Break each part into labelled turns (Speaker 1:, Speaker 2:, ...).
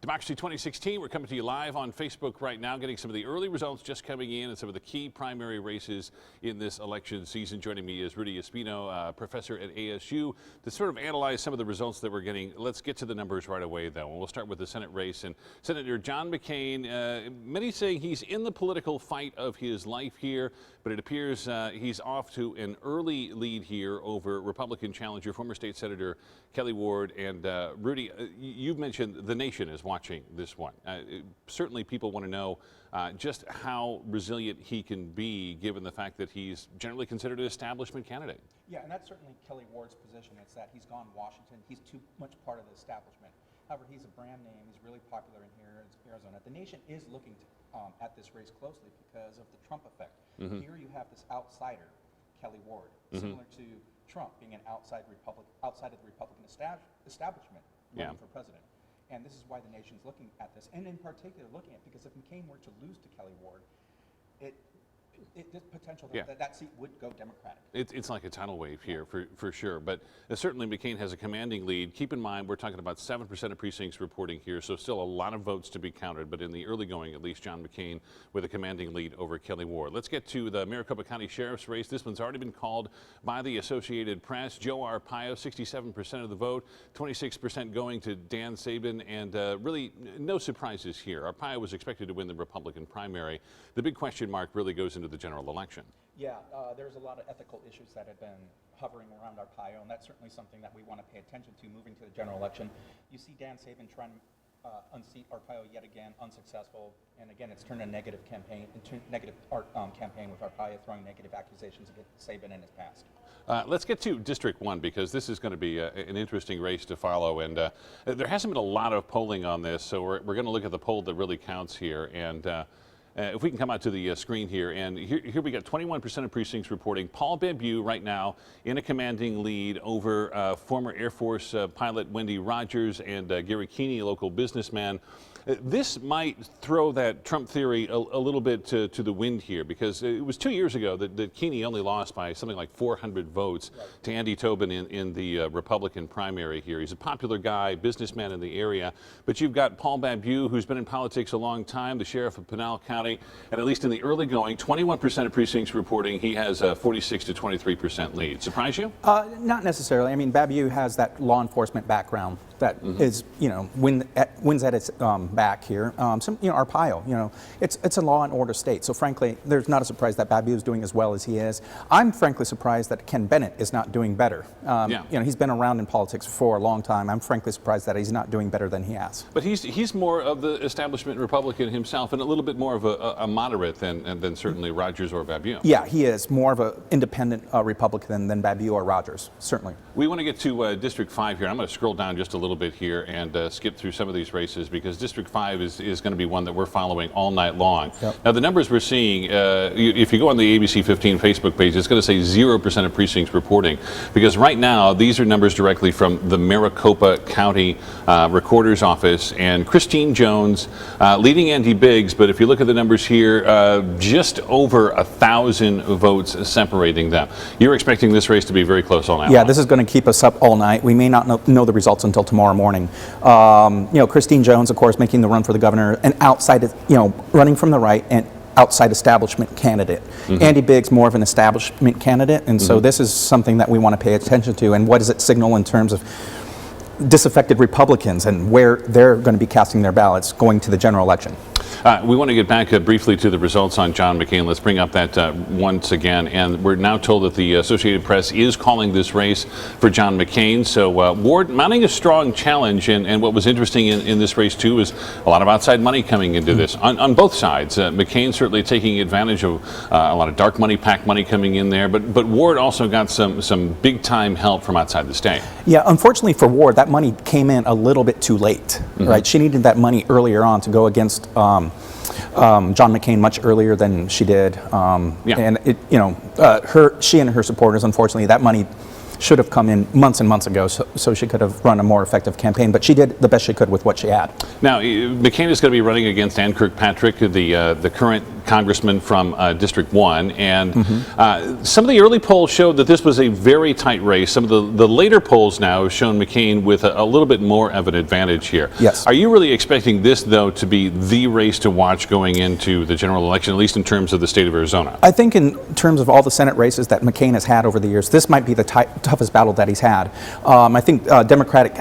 Speaker 1: Democracy 2016, we're coming to you live on Facebook right now, getting some of the early results just coming in and some of the key primary races in this election season. Joining me is Rudy Espino, professor at ASU, to sort of analyze some of the results that we're getting. Let's get to the numbers right away, though. And we'll start with the Senate race. And Senator John McCain, many saying he's in the political fight of his life here, but it appears he's off to an early lead here over Republican challenger, former state senator Kelly Ward. And Rudy, you've mentioned the nation is watching this one. Certainly people want to know just how resilient he can be given the fact that he's generally considered an establishment candidate. Yeah, and that's certainly Kelly Ward's position. It's that he's gone Washington. He's too much part of the establishment. However, he's a brand name. He's really popular in here in Arizona. The nation is looking at this race closely because of the Trump effect. Here you have this outsider, Kelly Ward, similar to Trump being an outside of the Republican establishment running for president. And this is why the nation's looking at this, and in particular looking at, because if McCain were to lose to Kelly Ward, there's potential that seat would go Democratic. It's like a tidal wave here for sure, but certainly McCain has a commanding lead. Keep in mind, we're talking about 7% of precincts reporting here, so still a lot of votes to be counted, but in the early going, at least, John McCain with a commanding lead over Kelly Ward. Let's get to the Maricopa County Sheriff's race. This one's already been called by the Associated Press. Joe Arpaio, 67% of the vote, 26% going to Dan Sabin, and really no surprises here. Arpaio was expected to win the Republican primary. The big question mark really goes into the general election. Yeah, there's a lot of ethical issues that have been hovering around Arpaio, and that's certainly something that we want to pay attention to moving to the general election. You see Dan Sabin trying to unseat Arpaio yet again, unsuccessful, and again it's turned a negative campaign, campaign with Arpaio throwing negative accusations against Sabin in his past. Let's get to District 1, because this is going to be an interesting race to follow, and there hasn't been a lot of polling on this, so we're going to look at the poll that really counts here. And if we can come out to the screen here, and here we got 21% of precincts reporting Paul Bambu right now in a commanding lead over former Air Force pilot Wendy Rogers and Gary Keeney, a local businessman. This might throw that Trump theory a little bit to the wind here, because it was 2 years ago that Keeney only lost by something like 400 votes to Andy Tobin in the Republican primary here. He's a popular guy, businessman in the area, but you've got Paul Bambu, who's been in politics a long time, the sheriff of Pinal County, and at least in the early going, 21% of precincts reporting he has a 46 to 23% lead. Surprise you?
Speaker 2: Not necessarily. I mean, Bambu has that law enforcement background that is, wins at its back here. Arpaio, it's a law and order state. So frankly, there's not a surprise that Bambu is doing as well as he is. I'm frankly surprised that Ken Bennett is not doing better. He's been around in politics for a long time. I'm frankly surprised that he's not doing better than he has.
Speaker 1: But he's more of the establishment Republican himself, and a little bit more of a moderate than certainly Rogers or Bambu.
Speaker 2: Yeah, he is more of an independent Republican than Bambu or Rogers, certainly.
Speaker 1: We want to get to District 5 here. I'm going to scroll down just a little bit here and skip through some of these races, because District 5 is going to be one that we're following all night long. Now, the numbers we're seeing, if you go on the ABC 15 Facebook page, it's going to say 0% of precincts reporting, because right now these are numbers directly from the Maricopa County Recorder's Office, and Christine Jones leading Andy Biggs, but if you look at the numbers here, just over 1,000 votes separating them. You're expecting this race to be very close all night long.
Speaker 2: This is going to keep us up all night. We may not know the results until tomorrow morning. Christine Jones, of course, making the run for the governor, and outside, running from the right and outside establishment candidate. Andy Biggs, more of an establishment candidate, and so this is something that we want to pay attention to. And what does it signal in terms of disaffected Republicans and where they're going to be casting their ballots going to the general election?
Speaker 1: We want to get back briefly to the results on John McCain. Let's bring up that once again. And we're now told that the Associated Press is calling this race for John McCain. So Ward mounting a strong challenge. And what was interesting in this race, too, is a lot of outside money coming into this on both sides. McCain certainly taking advantage of a lot of dark money, PAC money coming in there. But Ward also got some big-time help from outside the state.
Speaker 2: Yeah, unfortunately for Ward, that money came in a little bit too late, right? She needed that money earlier on to go against John McCain much earlier than she did, and she and her supporters, unfortunately, that money should have come in months and months ago, so she could have run a more effective campaign. But she did the best she could with what she had.
Speaker 1: Now, McCain is going to be running against Ann Kirkpatrick, the current congressman from District 1, and some of the early polls showed that this was a very tight race. Some of the later polls now have shown McCain with a little bit more of an advantage here.
Speaker 2: Yes.
Speaker 1: Are you really expecting this, though, to be the race to watch going into the general election, at least in terms of the state of Arizona?
Speaker 2: I think in terms of all the Senate races that McCain has had over the years, this might be the toughest battle that he's had. I think Democratic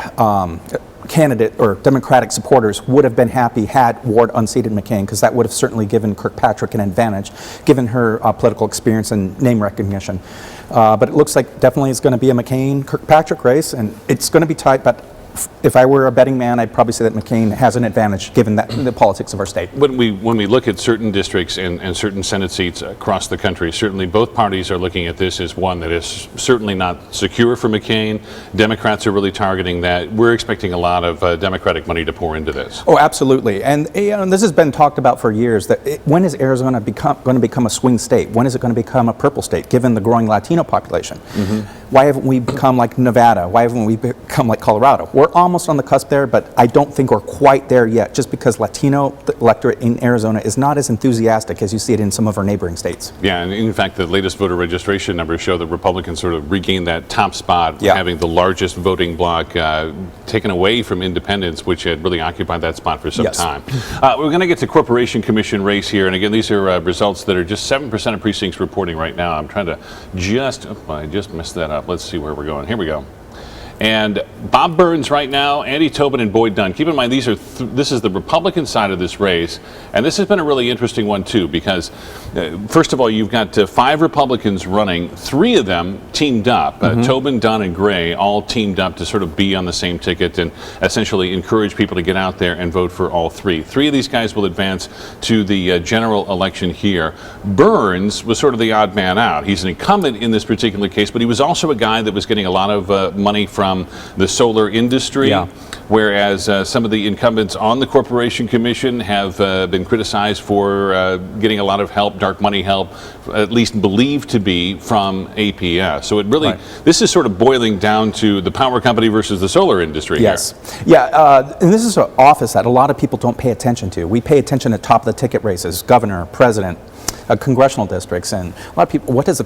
Speaker 2: candidate or Democratic supporters would have been happy had Ward unseated McCain, because that would have certainly given Kirkpatrick an advantage, given her political experience and name recognition. But it looks like definitely it's going to be a McCain-Kirkpatrick race, and it's going to be tight, but if I were a betting man, I'd probably say that McCain has an advantage given that the politics of our state.
Speaker 1: When we look at certain districts and certain Senate seats across the country, certainly both parties are looking at this as one that is certainly not secure for McCain. Democrats are really targeting that. We're expecting a lot of Democratic money to pour into this.
Speaker 2: Oh, absolutely. And this has been talked about for years, that when is Arizona going to become a swing state? When is it going to become a purple state, given the growing Latino population? Why haven't we become like Nevada? Why haven't we become like Colorado? We're almost on the cusp there, but I don't think we're quite there yet, just because Latino electorate in Arizona is not as enthusiastic as you see it in some of our neighboring states.
Speaker 1: Yeah, and in fact, the latest voter registration numbers show that Republicans sort of regained that top spot, having the largest voting bloc taken away from independents, which had really occupied that spot for some time. We're going to get to Corporation Commission race here, and again, these are results that are just 7% of precincts reporting right now. I'm trying to I just messed that up. Let's see where we're going. Here we go. And Bob Burns right now, Andy Tobin, and Boyd Dunn. Keep in mind, this is the Republican side of this race, and this has been a really interesting one too, because first of all, you've got 5 Republicans running, 3 of them teamed up. Tobin, Dunn, and Gray all teamed up to sort of be on the same ticket and essentially encourage people to get out there and vote for all 3. 3 of these guys will advance to the general election here. Burns was sort of the odd man out. He's an incumbent in this particular case, but he was also a guy that was getting a lot of money from the solar industry, whereas some of the incumbents on the Corporation Commission have been criticized for getting a lot of help, dark money help, at least believed to be from APS. So it really, this is sort of boiling down to the power company versus the solar industry here.
Speaker 2: Yeah, and this is an office that a lot of people don't pay attention to. We pay attention to top of the ticket races, governor, president, congressional districts, and a lot of people, what does the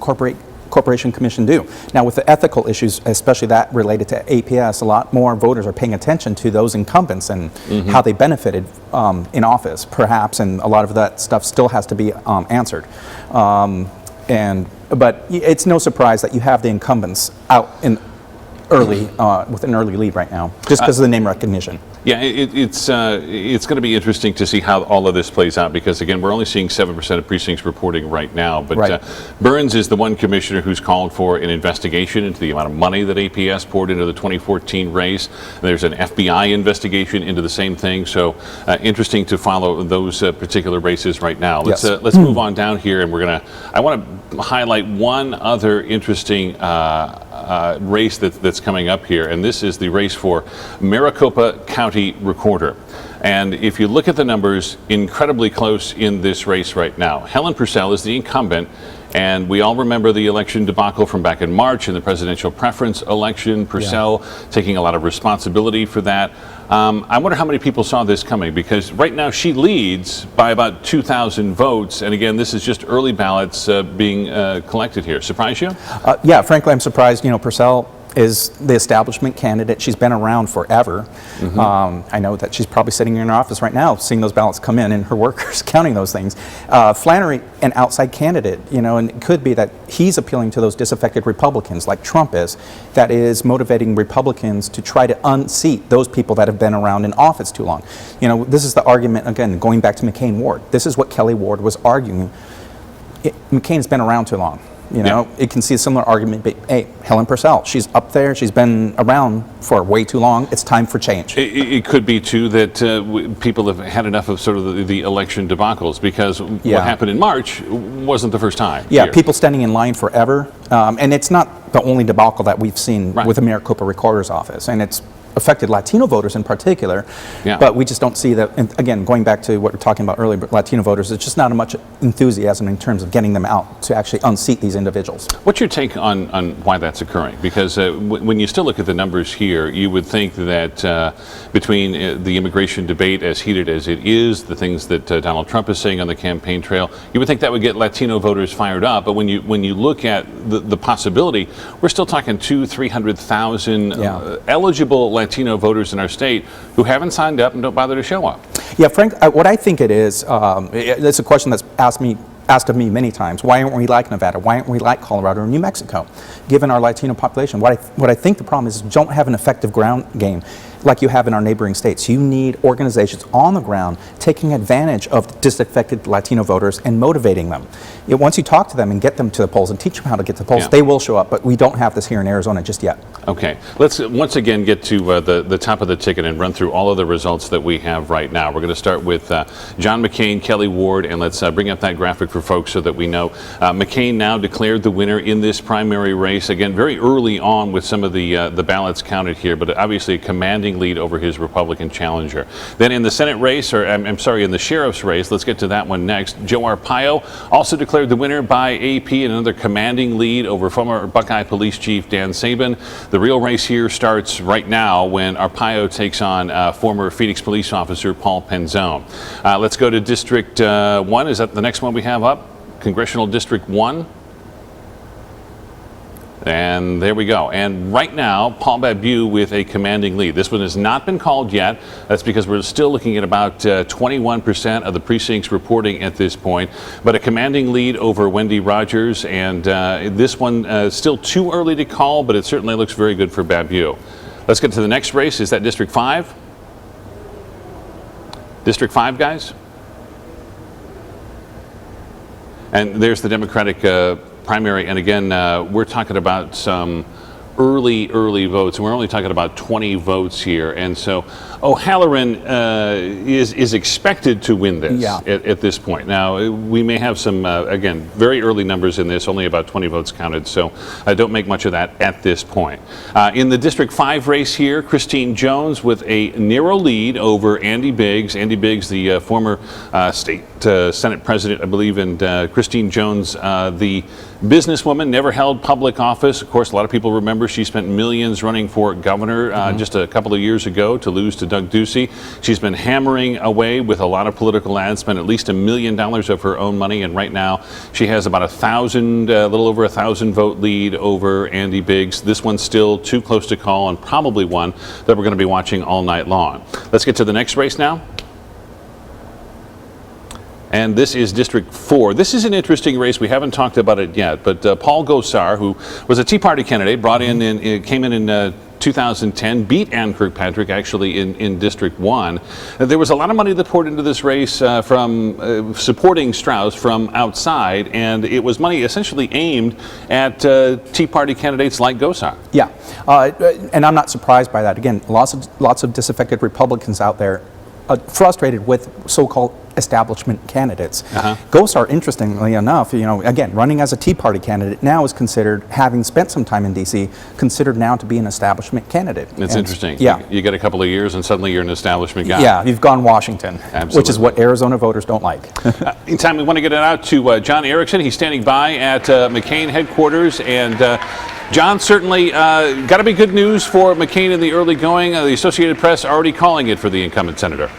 Speaker 2: Corporation Commission do? Now, with the ethical issues, especially that related to APS, a lot more voters are paying attention to those incumbents and how they benefited in office, perhaps, and a lot of that stuff still has to be answered. But it's no surprise that you have the incumbents out in early with an early lead right now, just because of the name recognition.
Speaker 1: Yeah, it's going to be interesting to see how all of this plays out, because again, we're only seeing 7% of precincts reporting right now. But Burns is the one commissioner who's called for an investigation into the amount of money that APS poured into the 2014 race. There's an FBI investigation into the same thing. So interesting to follow those particular races right now. Let's move on down here, and I want to highlight one other interesting race that's coming up here, and this is the race for Maricopa County Recorder. And if you look at the numbers, incredibly close in this race right now. Helen Purcell is the incumbent, and we all remember the election debacle from back in March in the presidential preference election. Purcell taking a lot of responsibility for that. I wonder how many people saw this coming, because right now she leads by about 2,000 votes. And again, this is just early ballots being collected here. Surprise you?
Speaker 2: Yeah, frankly, I'm surprised. You know, Purcell is the establishment candidate. She's been around forever. I know that she's probably sitting in her office right now seeing those ballots come in and her workers counting those things. Flannery, an outside candidate, you know, and it could be that he's appealing to those disaffected Republicans like Trump is, that is motivating Republicans to try to unseat those people that have been around in office too long. You know, this is the argument, again, going back to McCain Ward. This is what Kelly Ward was arguing. McCain's been around too long. You know, it can see a similar argument, but hey, Helen Purcell, she's up there, she's been around for way too long, it's time for change.
Speaker 1: It could be, too, that people have had enough of sort of the election debacles, because what happened in March wasn't the first time.
Speaker 2: Yeah, people standing in line forever, and it's not the only debacle that we've seen with the Maricopa Recorder's Office, and it's affected Latino voters in particular.
Speaker 1: Yeah.
Speaker 2: But we just don't see that. And again, going back to what we were talking about earlier, but Latino voters, there's just not much enthusiasm in terms of getting them out to actually unseat these individuals.
Speaker 1: What's your take on why that's occurring? Because when you still look at the numbers here, you would think that between the immigration debate, as heated as it is, the things that Donald Trump is saying on the campaign trail, you would think that would get Latino voters fired up. But when you look at the possibility, we're still talking 200,000-300,000 eligible Latino voters in our state who haven't signed up and don't bother to show up.
Speaker 2: Yeah, Frank, what I think it is, it's a question that's asked of me many times. Why aren't we like Nevada? Why aren't we like Colorado or New Mexico, given our Latino population? What I think the problem is don't have an effective ground game like you have in our neighboring states. You need organizations on the ground taking advantage of disaffected Latino voters and motivating them. Once you talk to them and get them to the polls and teach them how to get to the polls, they will show up, but we don't have this here in Arizona just yet.
Speaker 1: Okay, let's once again get to the top of the ticket and run through all of the results that we have right now. We're going to start with John McCain, Kelly Ward, and let's bring up that graphic for folks so that we know. McCain now declared the winner in this primary race. Again, very early on with some of the ballots counted here, but obviously a commanding lead over his Republican challenger. Then in the Senate race, or I'm sorry, in the sheriff's race, let's get to that one next. Joe Arpaio also declared the winner by AP, and another commanding lead over former Buckeye Police Chief Dan Sabin. The real race here starts right now when Arpaio takes on former Phoenix police officer Paul Penzone. Let's go to District 1. Is that the next one we have up? Congressional District 1. And there we go. And right now, Paul Babu with a commanding lead. This one has not been called yet. That's because we're still looking at about 21% of the precincts reporting at this point. But a commanding lead over Wendy Rogers. And this one still too early to call, but it certainly looks very good for Babu. Let's get to the next race. Is that District 5? District 5, guys? And there's the Democratic primary, and again, we're talking about some early votes, and we're only talking about 20 votes here, and so O'Halloran is expected to win this at this point. Now, we may have some, again, very early numbers in this, only about 20 votes counted, so don't make much of that at this point. In the District 5 race here, Christine Jones with a narrow lead over Andy Biggs. Andy Biggs, the former state Senate president, I believe, and Christine Jones, the businesswoman, never held public office. Of course, a lot of people remember she spent millions running for governor just a couple of years ago to lose to Doug Ducey. She's been hammering away with a lot of political ads, spent at least $1 million of her own money, and right now she has about a little over 1,000 vote lead over Andy Biggs. This one's still too close to call and probably one that we're going to be watching all night long. Let's get to the next race now. And this is District 4. This is an interesting race. We haven't talked about it yet, but Paul Gosar, who was a Tea Party candidate, came in 2010, beat Ann Kirkpatrick actually in District 1. There was a lot of money that poured into this race from supporting Strauss from outside, and it was money essentially aimed at Tea Party candidates like Gosar. Yeah,
Speaker 2: and I'm not surprised by that. Again, lots of disaffected Republicans out there frustrated with so-called establishment candidates. Gosar, interestingly enough, again, running as a Tea Party candidate now is considered, having spent some time in D.C., considered now to be an establishment candidate.
Speaker 1: It's interesting. Yeah. You get a couple of years and suddenly you're an establishment guy.
Speaker 2: Yeah, you've gone Washington,
Speaker 1: Absolutely.
Speaker 2: Which is what Arizona voters don't like.
Speaker 1: In time, we want to get it out to John Erickson. He's standing by at McCain headquarters, and John, certainly got to be good news for McCain in the early going. The Associated Press already calling it for the incumbent senator.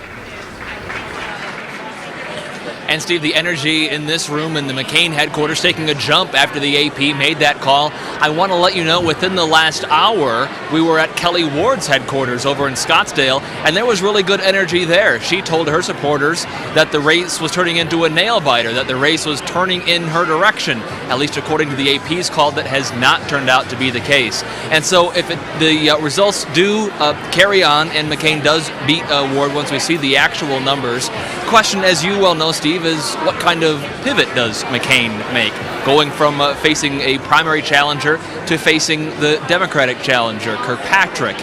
Speaker 3: And Steve, the energy in this room in the McCain headquarters taking a jump after the AP made that call. I want to let you know within the last hour, we were at Kelly Ward's headquarters over in Scottsdale, and there was really good energy there. She told her supporters that the race was turning into a nail-biter, that the race was turning in her direction, at least according to the AP's call. That has not turned out to be the case. And so if the results do carry on and McCain does beat Ward once we see the actual numbers, question, as you well know, Steve, is what kind of pivot does McCain make, going from facing a primary challenger to facing the Democratic challenger, Kirkpatrick?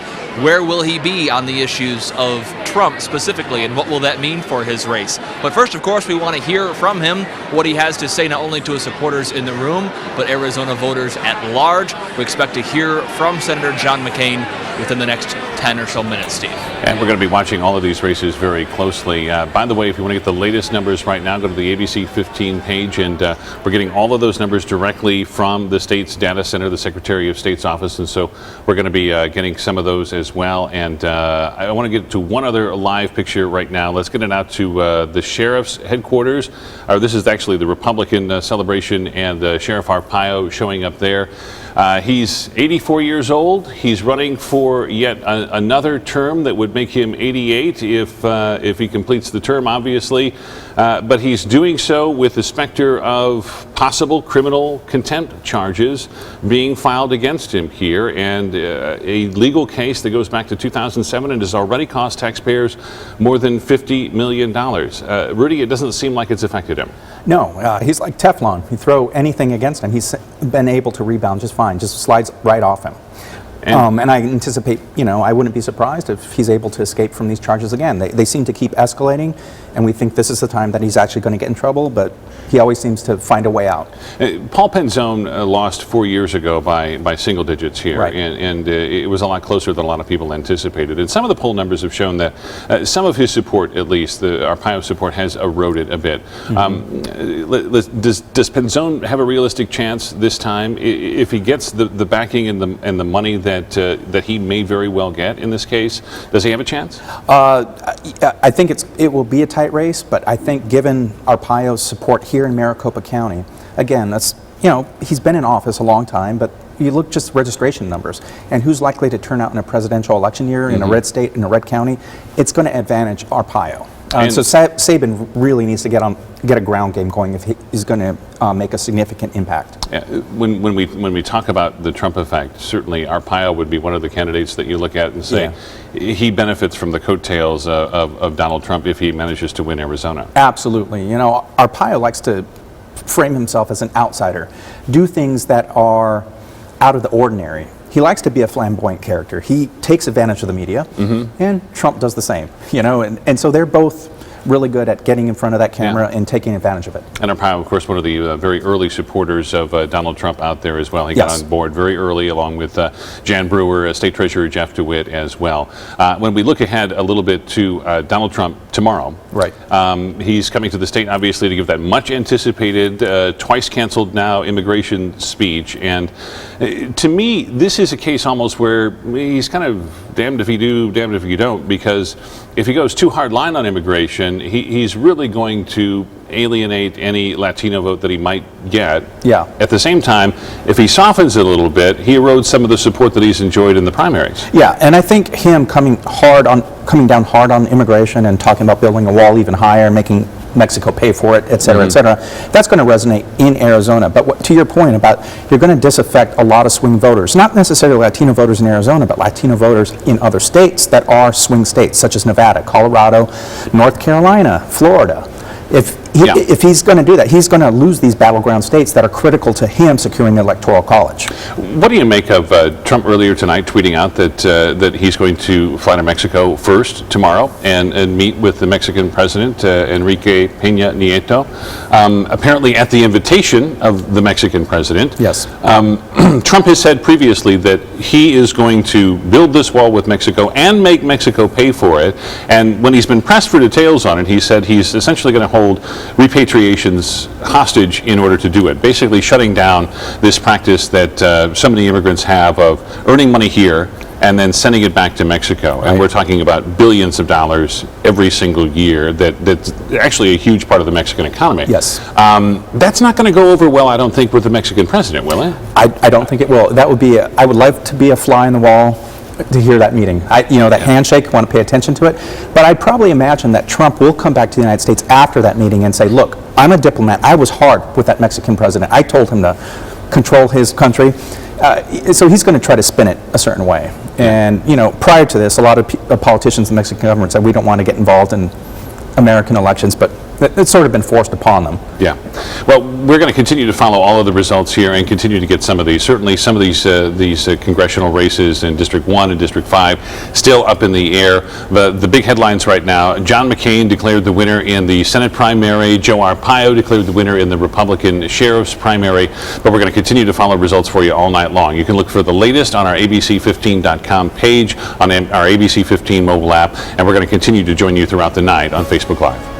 Speaker 3: Where will he be on the issues of Trump specifically, and what will that mean for his race? But first, of course, we want to hear from him what he has to say, not only to his supporters in the room, but Arizona voters at large. We expect to hear from Senator John McCain within the next 10 or so minutes, Steve.
Speaker 1: And we're going to be watching all of these races very closely. By the way, if you want to get the latest numbers right now, go to the ABC 15 page, and we're getting all of those numbers directly from the state's data center, the Secretary of State's office, and so we're going to be getting some of those as well. And I want to get to one other live picture right now. Let's get it out to the sheriff's headquarters. This is actually the Republican celebration, and Sheriff Arpaio showing up there. He's 84 years old. He's running for yet another term that would make him 88 if he completes the term, obviously. But he's doing so with the specter of possible criminal contempt charges being filed against him here, and a legal case that goes back to 2007 and has already cost taxpayers more than $50 million. Rudy, it doesn't seem like it's affected him.
Speaker 2: No, he's like Teflon. You throw anything against him, he's been able to rebound just fine, just slides right off him. And I anticipate, I wouldn't be surprised if he's able to escape from these charges again. They seem to keep escalating, and we think this is the time that he's actually going to get in trouble, but he always seems to find a way out.
Speaker 1: Paul Penzone lost 4 years ago by single digits here,
Speaker 2: right.
Speaker 1: and it was a lot closer than a lot of people anticipated. And some of the poll numbers have shown that some of his support, at least, the Arpaio support, has eroded a bit. Mm-hmm. Does Penzone have a realistic chance this time if he gets the backing and the money that he may very well get in this case? Does he have a chance?
Speaker 2: I think it will be a tight race, but I think given Arpaio's support here in Maricopa County, again, that's he's been in office a long time, but you look just registration numbers and who's likely to turn out in a presidential election year in a red state, in a red county, it's going to advantage Arpaio. So Sabin really needs to get a ground game going if he's going to make a significant impact.
Speaker 1: Yeah, when we talk about the Trump effect, certainly Arpaio would be one of the candidates that you look at and say he benefits from the coattails of Donald Trump if he manages to win Arizona.
Speaker 2: Absolutely. Arpaio likes to frame himself as an outsider, do things that are out of the ordinary. He likes to be a flamboyant character. He takes advantage of the media, and Trump does the same. And so they're both really good at getting in front of that camera and taking advantage of it. And
Speaker 1: Arpaio, of course, one of the very early supporters of Donald Trump out there as well. He got on board very early, along with Jan Brewer, State Treasurer Jeff DeWitt as well. When we look ahead a little bit to Donald Trump tomorrow,
Speaker 2: right?
Speaker 1: He's coming to the state, obviously, to give that much anticipated, twice canceled now immigration speech. And to me, this is a case almost where he's kind of damned if you do, damned if you don't, because if he goes too hard line on immigration, he's really going to alienate any Latino vote that he might get.
Speaker 2: Yeah.
Speaker 1: At the same time, if he softens it a little bit, he erodes some of the support that he's enjoyed in the primaries.
Speaker 2: Yeah, and I think him coming down hard on immigration and talking about building a wall even higher, making Mexico pay for it, et cetera, that's going to resonate in Arizona. But to your point about you're going to disaffect a lot of swing voters, not necessarily Latino voters in Arizona, but Latino voters in other states that are swing states, such as Nevada, Colorado, North Carolina, Florida. If he's going to do that, he's going to lose these battleground states that are critical to him securing the Electoral College.
Speaker 1: What do you make of Trump earlier tonight tweeting out that he's going to fly to Mexico first tomorrow and meet with the Mexican president, Enrique Peña Nieto, apparently at the invitation of the Mexican president?
Speaker 2: Yes.
Speaker 1: Trump has said previously that he is going to build this wall with Mexico and make Mexico pay for it. And when he's been pressed for details on it, he said he's essentially going to hold repatriations hostage in order to do it, basically shutting down this practice that so many immigrants have of earning money here and then sending it back to Mexico. Right. And we're talking about billions of dollars every single year that's actually a huge part of the Mexican economy.
Speaker 2: Yes.
Speaker 1: That's not going to go over well, I don't think, with the Mexican president, will it?
Speaker 2: I don't think it will. That would be, I would like to be a fly in the wall to hear that meeting. That handshake, want to pay attention to it. But I'd probably imagine that Trump will come back to the United States after that meeting and say, look, I'm a diplomat. I was hard with that Mexican president. I told him to control his country. So he's going to try to spin it a certain way. And, prior to this, a lot of politicians in the Mexican government said we don't want to get involved in American elections, but it's sort of been forced upon them.
Speaker 1: Yeah. Well, we're going to continue to follow all of the results here and continue to get some of these. Certainly some of these congressional races in District 1 and District 5 still up in the air. The big headlines right now, John McCain declared the winner in the Senate primary. Joe Arpaio declared the winner in the Republican sheriff's primary. But we're going to continue to follow results for you all night long. You can look for the latest on our abc15.com page, on our ABC 15 mobile app, and we're going to continue to join you throughout the night on Facebook Live.